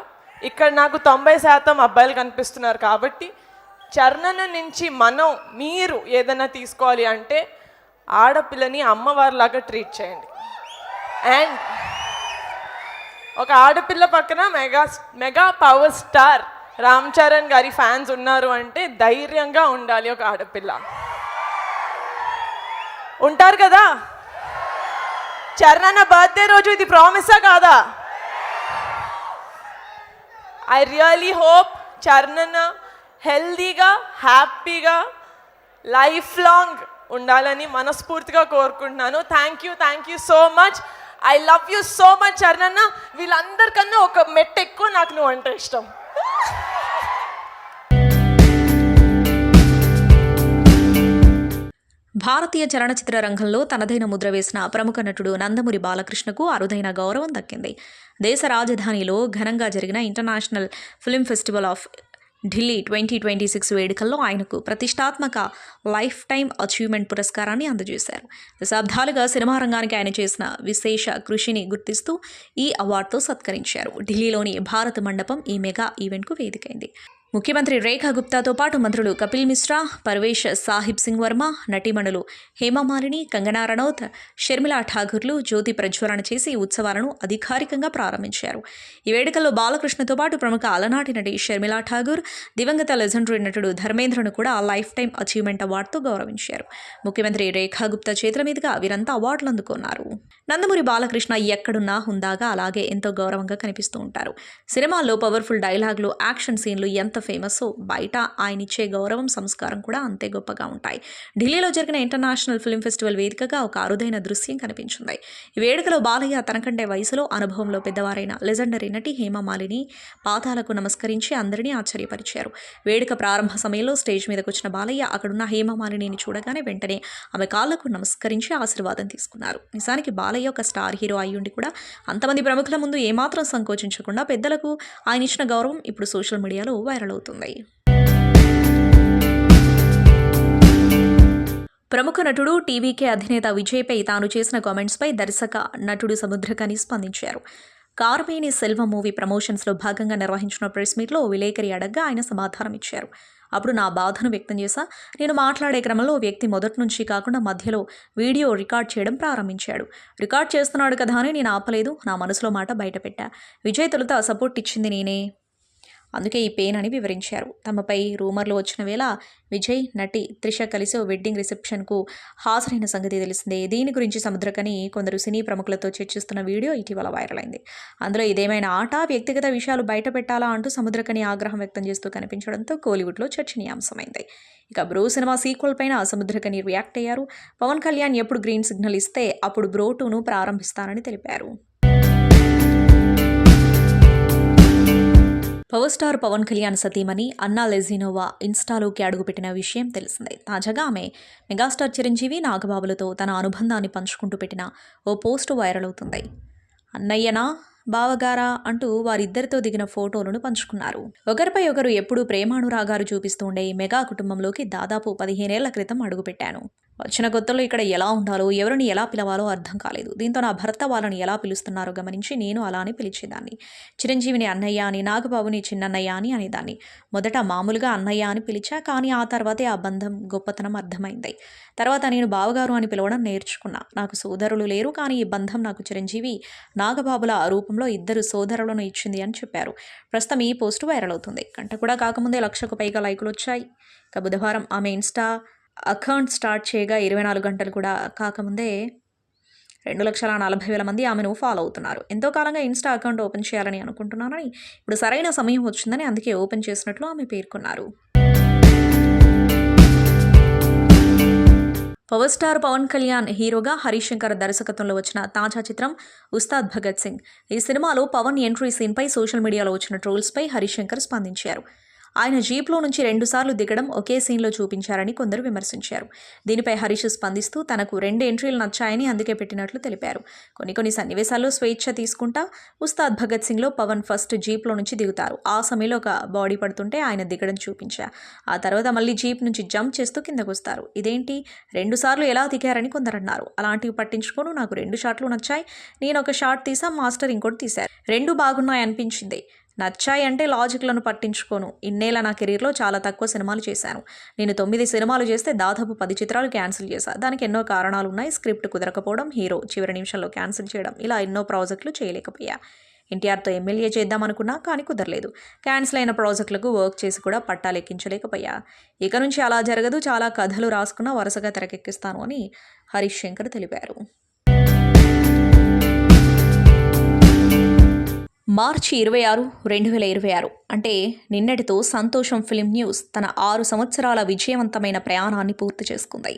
Speaker 16: ఇక్కడ నాకు 90% అబ్బాయిలు కనిపిస్తున్నారు. కాబట్టి చరణ్ నుంచి మీరు ఏదైనా తీసుకోవాలి అంటే ఆడపిల్లని అమ్మవారిలాగా ట్రీట్ చేయండి. అండ్ ఒక ఆడపిల్ల పక్కన mega power star Ram Charan గారి ఫ్యాన్స్ ఉన్నారు అంటే ధైర్యంగా ఉండాలి. ఒక ఆడపిల్ల ఉంటారు కదా. చరణ్ బర్త్డే రోజు ఇది ప్రామిసా కాదా? ఐ రియలీ హోప్ చరణ్ హెల్దీగా, హ్యాపీగా, లైఫ్ లాంగ్ ఉండాలని మనస్ఫూర్తిగా కోరుకుంటున్నాను. Thank you so much. I love you so much Charan అన్న. వీళ్ళందరికన్నా ఒక మెట్టు ఎక్కువ నాకు నువ్వు అంటే ఇష్టం.
Speaker 3: భారతీయ చలనచిత్ర రంగంలో తనదైన ముద్ర వేసిన ప్రముఖ నటుడు నందమూరి బాలకృష్ణకు అరుదైన గౌరవం దక్కింది. దేశ రాజధానిలో ఘనంగా జరిగిన international film festival of Delhi 2026 వేడుకల్లో ఆయనకు ప్రతిష్టాత్మక లైఫ్ టైమ్ అచీవ్మెంట్ పురస్కారాన్ని అందజేశారు. దశాబ్దాలుగా సినిమా రంగానికి ఆయన చేసిన విశేష కృషిని గుర్తిస్తూ ఈ అవార్డుతో సత్కరించారు. ఢిల్లీలోని భారత్ మండపం ఈ మెగా ఈవెంట్కు వేదికైంది. ముఖ్యమంత్రి రేఖా గుప్తాతో పాటు మంత్రులు కపిల్ మిశ్రా, పర్వేష్ సాహిబ్ సింగ్ వర్మ, నటీమణులు హేమమాలిని, కంగనా రనౌత్, షర్మిలా ఠాగూర్లు జ్యోతి ప్రజ్వలన చేసి ఈ ఉత్సవాలను అధికారికంగా ప్రారంభించారు. ఈ వేడుకల్లో బాలకృష్ణతో పాటు ప్రముఖ అలనాటి నటి షర్మిలా ఠాగూర్, దివంగత లెజెండరీ నటుడు ధర్మేంద్రను కూడా లైఫ్ టైమ్ అచీవ్మెంట్ అవార్డుతో గౌరవించారు. ముఖ్యమంత్రి రేఖా గుప్తా చేతుల మీదుగా వీరంతా అవార్డులు అందుకున్నారు. నందమూరి బాలకృష్ణ ఎక్కడున్నా హుందాగా, అలాగే ఎంతో గౌరవంగా కనిపిస్తూ ఉంటారు. సినిమాల్లో పవర్ఫుల్ డైలాగులు, యాక్షన్ సీన్లు ఎంత ఫేమస్, బయట ఆయన ఇచ్చే గౌరవం, సంస్కారం కూడా అంతే గొప్పగా ఉంటాయి. ఢిల్లీలో జరిగిన ఇంటర్నేషనల్ ఫిల్మ్ ఫెస్టివల్ వేదికగా ఒక అరుదైన దృశ్యం కనిపించింది. ఈ వేడుకలో బాలయ్య తనకంటే వయసులో, అనుభవంలో పెద్దవారైన లెజెండరీ నటి హేమమాలిని పాదాలకు నమస్కరించి అందరినీ ఆశ్చర్యపరిచారు. వేడుక ప్రారంభ సమయంలో స్టేజ్ మీదకు వచ్చిన బాలయ్య అక్కడున్న హేమమాలినిని చూడగానే వెంటనే ఆమె కాళ్లకు నమస్కరించి ఆశీర్వాదం తీసుకున్నారు. నిజానికి బాలయ్య ఒక స్టార్ హీరో అయ్యుండి కూడా అంతమంది ప్రముఖుల ముందు ఏమాత్రం సంకోచించకుండా పెద్దలకు ఆయన ఇచ్చిన గౌరవం ఇప్పుడు సోషల్ మీడియాలో వైరల్ అవుతుంది. ప్రముఖ నటుడు టీవీకే అధినేత విజయ్పై తాను చేసిన కామెంట్స్పై దర్శక నటుడు సముద్రకని స్పందించారు. కార్మేని సెల్వం మూవీ ప్రమోషన్స్లో భాగంగా నిర్వహించిన ప్రెస్ మీట్లో విలేకరి అడగ్గా ఆయన సమాధానం ఇచ్చారు. అప్పుడు నా బాధను వ్యక్తం చేశా. నేను మాట్లాడే క్రమంలో వ్యక్తి మొదటి నుంచి కాకుండా మధ్యలో వీడియో రికార్డ్ చేయడం ప్రారంభించాడు. రికార్డ్ చేస్తున్నాడు కదా అని నేను ఆపలేదు. నా మనసులో మాట బయటపెట్టా. విజయ్ తొలుత సపోర్ట్ ఇచ్చింది నేనే, అందుకే ఈ పెయిన్ అని వివరించారు. తమపై రూమర్లు వచ్చిన వేళ విజయ్, నటి త్రిష కలిసి ఓ వెడ్డింగ్ రిసెప్షన్కు హాజరైన సంగతి తెలిసిందే. దీని గురించి సముద్రకని కొందరు సినీ ప్రముఖులతో చర్చిస్తున్న వీడియో ఇటీవల వైరల్ అయింది. అందులో ఇదేమైనా ఆట, వ్యక్తిగత విషయాలు బయట పెట్టాలా అంటూ సముద్రకని ఆగ్రహం వ్యక్తం చేస్తూ కనిపించడంతో కోలీవుడ్లో చర్చనీయాంశమైంది. ఇక బ్రో సినిమా సీక్వెల్ పైన సముద్రకని రియాక్ట్ అయ్యారు. పవన్ కళ్యాణ్ ఎప్పుడు గ్రీన్ సిగ్నల్ ఇస్తే అప్పుడు బ్రో 2ను ప్రారంభిస్తానని తెలిపారు. పవర్ స్టార్ పవన్ కళ్యాణ్ సతీమణి అన్నా లెజినోవా ఇన్స్టాలోకి అడుగుపెట్టిన విషయం తెలిసిందే. తాజాగా ఆమె మెగాస్టార్ చిరంజీవి, నాగబాబులతో తన అనుబంధాన్ని పంచుకుంటూ పెట్టిన ఓ పోస్టు వైరల్ అవుతుంది. అన్నయ్యనా బావగారా అంటూ వారిద్దరితో దిగిన ఫోటోలను పంచుకున్నారు. ఒకరిపై ఒకరు ఎప్పుడూ ప్రేమానురాగాలు చూపిస్తూ ఉండే ఈ మెగా కుటుంబంలోకి దాదాపు 15 ఏళ్ల క్రితం అడుగుపెట్టాను. వచ్చిన కొత్తలో ఇక్కడ ఎలా ఉండాలో, ఎవరిని ఎలా పిలవాలో అర్థం కాలేదు. దీంతో నా భర్త వాళ్ళని ఎలా పిలుస్తున్నారో గమనించి నేను అలానే పిలిచేదాన్ని. చిరంజీవిని అన్నయ్య అని, నాగబాబుని చిన్నన్నయ్య అని అనేదాన్ని. మొదట మామూలుగా అన్నయ్య అని పిలిచా, కానీ ఆ తర్వాతే ఆ బంధం గొప్పతనం అర్థమైంది. తర్వాత నేను బావగారు అని పిలవడం నేర్చుకున్నా. నాకు సోదరులు లేరు, కానీ ఈ బంధం నాకు చిరంజీవి, నాగబాబుల రూపంలో 2 సోదరులను ఇచ్చింది అని చెప్పారు. ప్రస్తుతం ఈ పోస్టు వైరల్ అవుతుంది. గంట కూడా కాకముందే 1,00,000కు పైగా లైకులు వచ్చాయి. ఇక బుధవారం ఆమె ఇన్స్టా అకౌంట్ స్టార్ట్ చేయగా 24 గంటలు కూడా కాకముందే 2,40,000 మంది ఆమెను ఫాలో అవుతున్నారు. ఎంతో కాలంగా ఇన్స్టా అకౌంట్ ఓపెన్ చేయాలని అనుకుంటున్నానని, ఇప్పుడు సరైన సమయం వచ్చిందని అందుకే ఓపెన్ చేసినట్లు ఆమె పేర్కొన్నారు. పవర్ స్టార్ పవన్ కళ్యాణ్ హీరోగా హరీష్ శంకర్ దర్శకత్వంలో వచ్చిన తాజా చిత్రం ఉస్తాద్ భగత్ సింగ్. ఈ సినిమాలో పవన్ ఎంట్రీ సీన్పై సోషల్ మీడియాలో వచ్చిన ట్రోల్స్పై హరీష్ శంకర్ స్పందించారు. ఆయన జీప్లో నుంచి 2 సార్లు దిగడం ఒకే సీన్లో చూపించారని కొందరు విమర్శించారు. దీనిపై హరీష్ స్పందిస్తూ తనకు 2 ఎంట్రీలు నచ్చాయని అందుకే పెట్టినట్లు తెలిపారు. కొన్ని సన్నివేశాల్లో స్వేచ్ఛ తీసుకుంటా ఉస్తాద్ భగత్ సింగ్లో పవన్ ఫస్ట్ జీప్లో నుంచి దిగుతారు. ఆ సమయంలో ఒక బాడీ పడుతుంటే ఆయన దిగడం చూపించా. ఆ తర్వాత మళ్ళీ జీప్ నుంచి జంప్ చేస్తూ కిందకు వస్తారు. ఇదేంటి 2 సార్లు ఎలా దిగారని కొందరు అన్నారు. అలాంటివి పట్టించుకోను, నాకు 2 షాట్లు నచ్చాయి. నేను ఒక షాట్ తీసా, మాస్టర్ ఇంకోటి తీశారు. 2 బాగున్నాయి అనిపించింది. నచ్చాయి అంటే లాజిక్లను పట్టించుకోను. ఇన్నేళ్ళ నా కెరీర్లో చాలా తక్కువ సినిమాలు చేశాను. నేను 9 సినిమాలు చేస్తే దాదాపు 10 చిత్రాలు క్యాన్సిల్ చేశాను. దానికి ఎన్నో కారణాలు ఉన్నాయి. స్క్రిప్ట్ కుదరకపోవడం, హీరో చివరి నిమిషంలో క్యాన్సిల్ చేయడం, ఇలా ఎన్నో ప్రాజెక్టులు చేయలేకపోయా. ఎన్టీఆర్తో ఎమ్మెల్యే చేద్దామనుకున్నా, కానీ కుదరలేదు. క్యాన్సిల్ అయిన ప్రాజెక్టులకు వర్క్ చేసి కూడా పట్టాలు ఎక్కించలేకపోయా. ఇక నుంచి అలా జరగదు, చాలా కథలు రాసుకున్నా వరుసగా తెరకెక్కిస్తాను అని హరీష్ శంకర్ తెలిపారు. మార్చి 26, 2026 అంటే నిన్నటితో సంతోషం ఫిల్మ్ న్యూస్ తన 6 సంవత్సరాల విజయవంతమైన ప్రయాణాన్ని పూర్తి చేసుకుంది.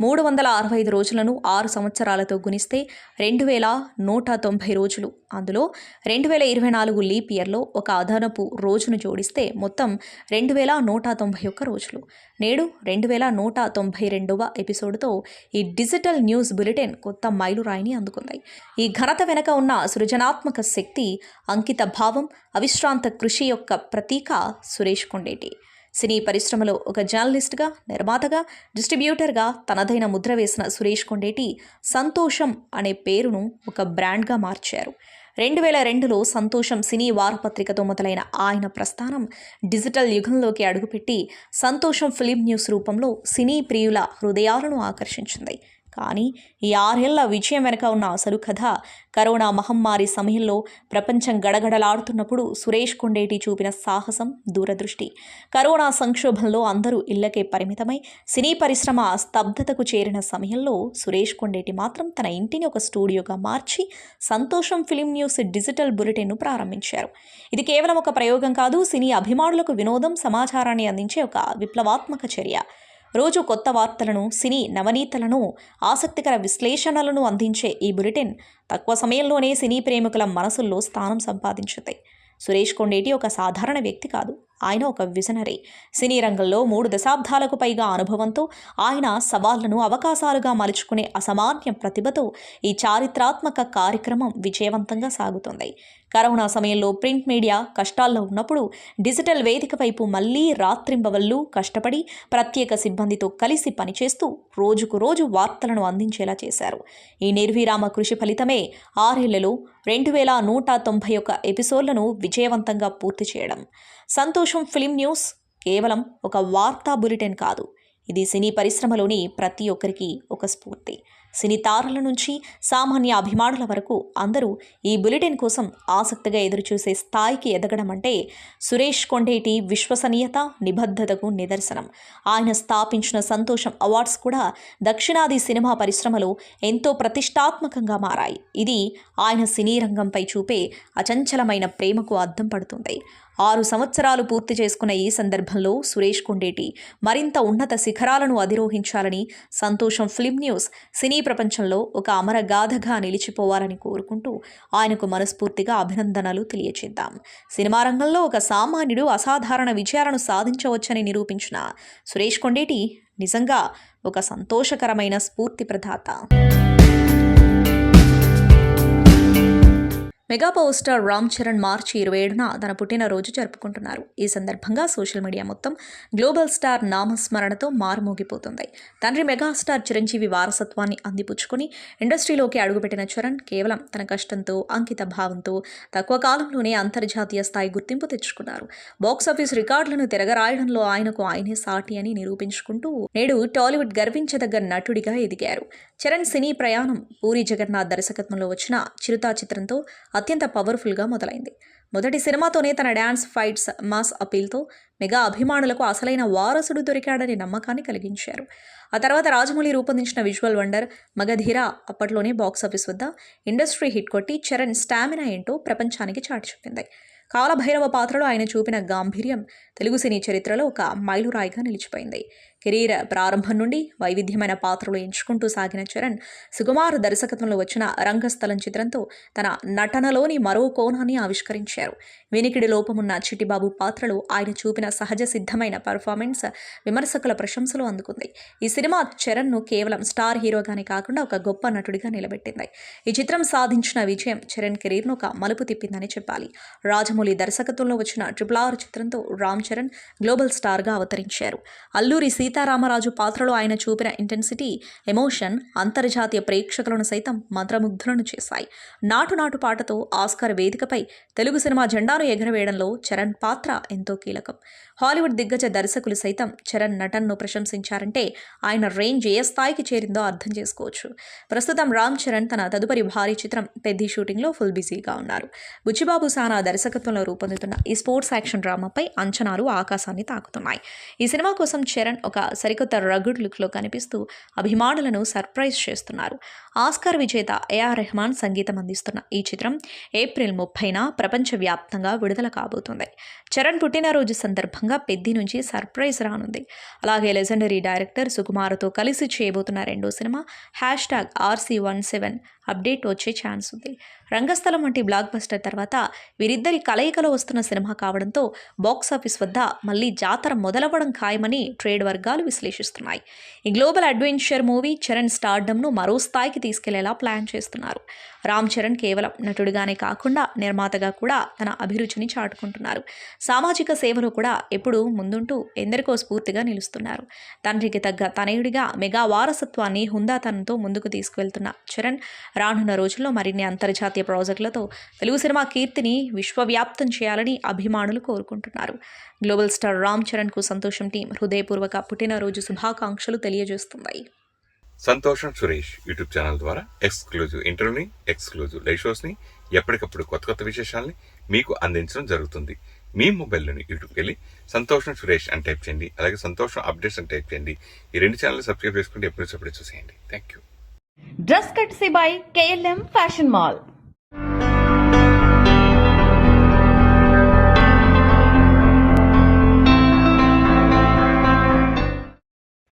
Speaker 3: 365 రోజులను 6 సంవత్సరాలతో గుణిస్తే 2,190 రోజులు. అందులో 2024 లీప్ ఇయర్లో ఒక అదనపు రోజును జోడిస్తే మొత్తం 2,191 రోజులు. నేడు 2,192వ ఎపిసోడ్తో ఈ డిజిటల్ న్యూస్ బులెటిన్ కొత్త మైలురాయిని అందుకుంది. ఈ ఘనత వెనక ఉన్న సృజనాత్మక శక్తి, అంకిత భావం, అవిశ్రాంత కృషి యొక్క ప్రతీక సురేష్ కొండేటి. సినీ పరిశ్రమలో ఒక జర్నలిస్ట్గా, నిర్మాతగా, డిస్ట్రిబ్యూటర్గా తనదైన ముద్ర వేసిన సురేష్ కొండేటి సంతోషం అనే పేరును ఒక బ్రాండ్గా మార్చారు. 2002లో సంతోషం సినీ వారపత్రికతో మొదలైన ఆయన ప్రస్థానం డిజిటల్ యుగంలోకి అడుగుపెట్టి సంతోషం ఫిల్మ్ న్యూస్ రూపంలో సినీ ప్రియుల హృదయాలను ఆకర్షించింది. కానీ ఈ 6 ఏళ్ల విజయం వెనక ఉన్న అసలు కథ కరోనా మహమ్మారి సమయంలో ప్రపంచం గడగడలాడుతున్నప్పుడు సురేష్ కొండేటి చూపిన సాహసం, దూరదృష్టి. కరోనా సంక్షోభంలో అందరూ ఇళ్లకే పరిమితమై సినీ పరిశ్రమ స్తబ్దతకు చేరిన సమయంలో సురేష్ కొండేటి మాత్రం తన ఇంటిని ఒక స్టూడియోగా మార్చి సంతోషం ఫిల్మ్ న్యూస్ డిజిటల్ బులెటిన్ను ప్రారంభించారు. ఇది కేవలం ఒక ప్రయోగం కాదు, సినీ అభిమానులకు వినోదం, సమాచారాన్ని అందించే ఒక విప్లవాత్మక చర్య. రోజు కొత్త వార్తలను, సినీ నవనీతలను, ఆసక్తికర విశ్లేషణలను అందించే ఈ బులెటిన్ తక్కువ సమయంలోనే సినీ ప్రేమికుల మనసుల్లో స్థానం సంపాదించింది. సురేష్ కొండేటి ఒక సాధారణ వ్యక్తి కాదు, ఆయన ఒక విజనరీ. సినీ రంగంలో 3 దశాబ్దాలకు పైగా అనుభవంతో ఆయన సవాళ్లను అవకాశాలుగా మలుచుకునే అసామాన్య ప్రతిభతో ఈ చారిత్రాత్మక కార్యక్రమం విజయవంతంగా సాగుతుంది. కరోనా సమయంలో ప్రింట్ మీడియా కష్టాల్లో ఉన్నప్పుడు డిజిటల్ వేదిక వైపు మళ్లీ రాత్రింబవళ్లు కష్టపడి ప్రత్యేక సిబ్బందితో కలిసి పనిచేస్తూ రోజుకు రోజు వార్తలను అందించేలా చేశారు. ఈ నిర్విరామ కృషి ఫలితమే 6 ఏళ్లలో 2,191 ఎపిసోడ్లను విజయవంతంగా పూర్తి చేయడం. సంతోషం ఫిల్మ్ న్యూస్ కేవలం ఒక వార్తా బులెటిన్ కాదు, ఇది సినీ పరిశ్రమలోని ప్రతి ఒక్కరికి ఒక స్ఫూర్తి. సినీ తారల నుంచి సామాన్య అభిమానుల వరకు అందరూ ఈ బులెటిన్ కోసం ఆసక్తిగా ఎదురుచూసే స్థాయికి ఎదగడం అంటే సురేష్ కొండేటి విశ్వసనీయత, నిబద్ధతకు నిదర్శనం. ఆయన స్థాపించిన సంతోషం అవార్డ్స్ కూడా దక్షిణాది సినిమా పరిశ్రమలో ఎంతో ప్రతిష్టాత్మకంగా మారాయి. ఇది ఆయన సినీ రంగంపై చూపే అచంచలమైన ప్రేమకు అద్దం పడుతుంది. 6 సంవత్సరాలు పూర్తి చేసుకున్న ఈ సందర్భంలో సురేష్ కొండేటి మరింత ఉన్నత శిఖరాలను అధిరోహించాలని సంతోషం ఫిల్మ్ న్యూస్ సినీ ప్రపంచంలో ఒక అమరగాథగా నిలిచిపోవాలని కోరుకుంటూ ఆయనకు మనస్ఫూర్తిగా అభినందనలు తెలియజేద్దాం. సినిమా రంగంలో ఒక సామాన్యుడు అసాధారణ విజయాలను సాధించవచ్చని నిరూపించిన సురేష్ కొండేటి నిజంగా ఒక సంతోషకరమైన స్ఫూర్తి ప్రదాత. Mega power star Ram Charan మార్చి 27న తన పుట్టినరోజు జరుపుకుంటున్నారు. ఈ సందర్భంగా సోషల్ మీడియా మొత్తం గ్లోబల్ స్టార్ నామస్మరణతో మారుమోగిపోతుంది. తండ్రి మెగాస్టార్ చిరంజీవి వారసత్వాన్ని అందిపుచ్చుకొని ఇండస్ట్రీలోకి అడుగుపెట్టిన చరణ్ కేవలం తన కష్టంతో, అంకిత భావంతో తక్కువ కాలంలోనే అంతర్జాతీయ స్థాయి గుర్తింపు తెచ్చుకున్నారు. బాక్సాఫీస్ రికార్డులను తిరగరాయడంలో ఆయనకు ఆయనే సాటి అని నిరూపించుకుంటూ నేడు టాలీవుడ్ గర్వించదగ్గ నటుడిగా ఎదిగారు. చరణ్ సినీ ప్రయాణం పూరి జగన్నాథ్ దర్శకత్వంలో వచ్చిన చిరుత చిత్రంతో అత్యంత పవర్ఫుల్గా మొదలైంది. మొదటి సినిమాతోనే తన డ్యాన్స్, ఫైట్స్, మాస్ అపీల్తో మెగా అభిమానులకు అసలైన వారసుడు దొరికాడని నమ్మకాన్ని కలిగించారు. ఆ తర్వాత రాజమౌళి రూపొందించిన విజువల్ వండర్ మగధీర అప్పట్లోనే బాక్సాఫీస్ వద్ద ఇండస్ట్రీ హిట్ కొట్టి చరణ్ స్టామినా ఏంటో ప్రపంచానికి చాటి చెప్పింది. కాలభైరవ పాత్రలో ఆయన చూపిన గాంభీర్యం తెలుగు సినీ చరిత్రలో ఒక మైలురాయిగా నిలిచిపోయింది. కెరీర్ ప్రారంభం నుండి వైవిధ్యమైన పాత్రలు ఎంచుకుంటూ సాగిన చరణ్ సుకుమార్ దర్శకత్వంలో వచ్చిన రంగస్థలం చిత్రంతో తన నటనలోని మరో కోణాన్ని ఆవిష్కరించారు. వినికిడి లోపమున్న చిట్టిబాబు పాత్రలో ఆయన చూపిన సహజ సిద్ధమైన పర్ఫార్మెన్స్ విమర్శకుల ప్రశంసలు అందుకుంది. ఈ సినిమా చరణ్ను కేవలం స్టార్ హీరోగానే కాకుండా ఒక గొప్ప నటుడిగా నిలబెట్టింది. ఈ చిత్రం సాధించిన విజయం చరణ్ కెరీర్ను ఒక మలుపు తిప్పిందని చెప్పాలి. రాజమౌళి దర్శకత్వంలో వచ్చిన RRR చిత్రంతో రామ్ చరణ్ గ్లోబల్ స్టార్గా అవతరించారు. అల్లూరి సీతారామరాజు పాత్రలో ఆయన చూపిన ఇంటెన్సిటీ, ఎమోషన్ అంతర్జాతీయ ప్రేక్షకులను సైతం మంత్రముగ్ధులను చేశాయి. నాటు నాటు పాటతో ఆస్కార్ వేదికపై తెలుగు సినిమా జెండాను ఎగరవేయడంలో చరణ్ పాత్ర ఎంతో కీలకం. హాలీవుడ్ దిగ్గజ దర్శకులు సైతం చరణ్ నటనను ప్రశంసించారంటే ఆయన రేంజ్ ఏ స్థాయికి చేరిందో అర్థం చేసుకోవచ్చు. ప్రస్తుతం రామ్ చరణ్ తన తదుపరి భారీ చిత్రం పెద్ది షూటింగ్లో ఫుల్ బిజీగా ఉన్నారు. బుచ్చిబాబు సానా దర్శకత్వంలో రూపొందుతున్న ఈ స్పోర్ట్స్ యాక్షన్ డ్రామాపై అంచనాలు ఆకాశాన్ని తాకుతున్నాయి. ఈ సినిమా కోసం చరణ్ ఒక సరికొత్త రగుడ్ లుక్లో కనిపిస్తూ అభిమానులను సర్ప్రైజ్ చేస్తున్నారు. ఆస్కార్ విజేత AR రెహమాన్ సంగీతం అందిస్తున్న ఈ చిత్రం ఏప్రిల్ 30న ప్రపంచవ్యాప్తంగా విడుదల కాబోతుంది. చరణ్ పుట్టినరోజు సందర్భంగా పెద్ది నుంచి సర్ప్రైజ్ రానుంది. అలాగే లెజెండరీ డైరెక్టర్ సుకుమార్తో కలిసి చేయబోతున్న రెండో సినిమా #RC17 అప్డేట్ వచ్చే ఛాన్స్ ఉంది. రంగస్థలం వంటి బ్లాక్ బస్టర్ తర్వాత వీరిద్దరి కలయికలో వస్తున్న సినిమా కావడంతో బాక్సాఫీస్ వద్ద మళ్లీ జాతర మొదలవ్వడం ఖాయమని ట్రేడ్ వర్గాలు విశ్లేషిస్తున్నాయి. ఈ గ్లోబల్ అడ్వెంచర్ మూవీ చరణ్ స్టార్డమ్ను మరో స్థాయికి తీసుకెళ్లేలా ప్లాన్ చేస్తున్నారు. రామ్ చరణ్ కేవలం నటుడిగానే కాకుండా నిర్మాతగా కూడా తన అభిరుచిని చాటుకుంటున్నారు. సామాజిక సేవలో కూడా ఎప్పుడూ ముందుంటూ ఎందరికో స్ఫూర్తిగా నిలుస్తున్నారు. తండ్రికి తగ్గ తనయుడిగా మెగా వారసత్వాన్ని హుందాతనంతో ముందుకు తీసుకువెళ్తున్న చరణ్ రానున్న రోజుల్లో మరిన్ని అంతర్జాతీయ ప్రాజెక్టులతో తెలుగు సినిమా కీర్తిని విశ్వవ్యాప్తం చేయాలని అభిమానులు కోరుకుంటున్నారు. గ్లోబల్ స్టార్ రామ్ చరణ్కు సంతోషం టీం హృదయపూర్వక పుట్టినరోజు శుభాకాంక్షలు తెలియజేస్తుంది.
Speaker 1: సంతోషం సురేష్ యూట్యూబ్ ఛానల్ ద్వారా ఎక్స్క్లూజివ్ ఇంటర్వ్యూని, ఎక్స్క్లూజివ్ లైవ్ షోస్ని, ఎప్పటికప్పుడు కొత్త కొత్త విశేషాలని మీకు అందించడం జరుగుతుంది. మీ మొబైల్లోని యూట్యూబ్కి వెళ్ళి సంతోషం సురేష్ అని టైప్ చేయండి. అలాగే సంతోషం అప్డేట్స్ అని టైప్ చేయండి. ఈ రెండు ఛానల్ సబ్స్క్రైబ్ చేసుకుంటే ఎప్పుడు చూసేయండి. Thank you.
Speaker 2: Dress కట్సీ by KLM fashion mall.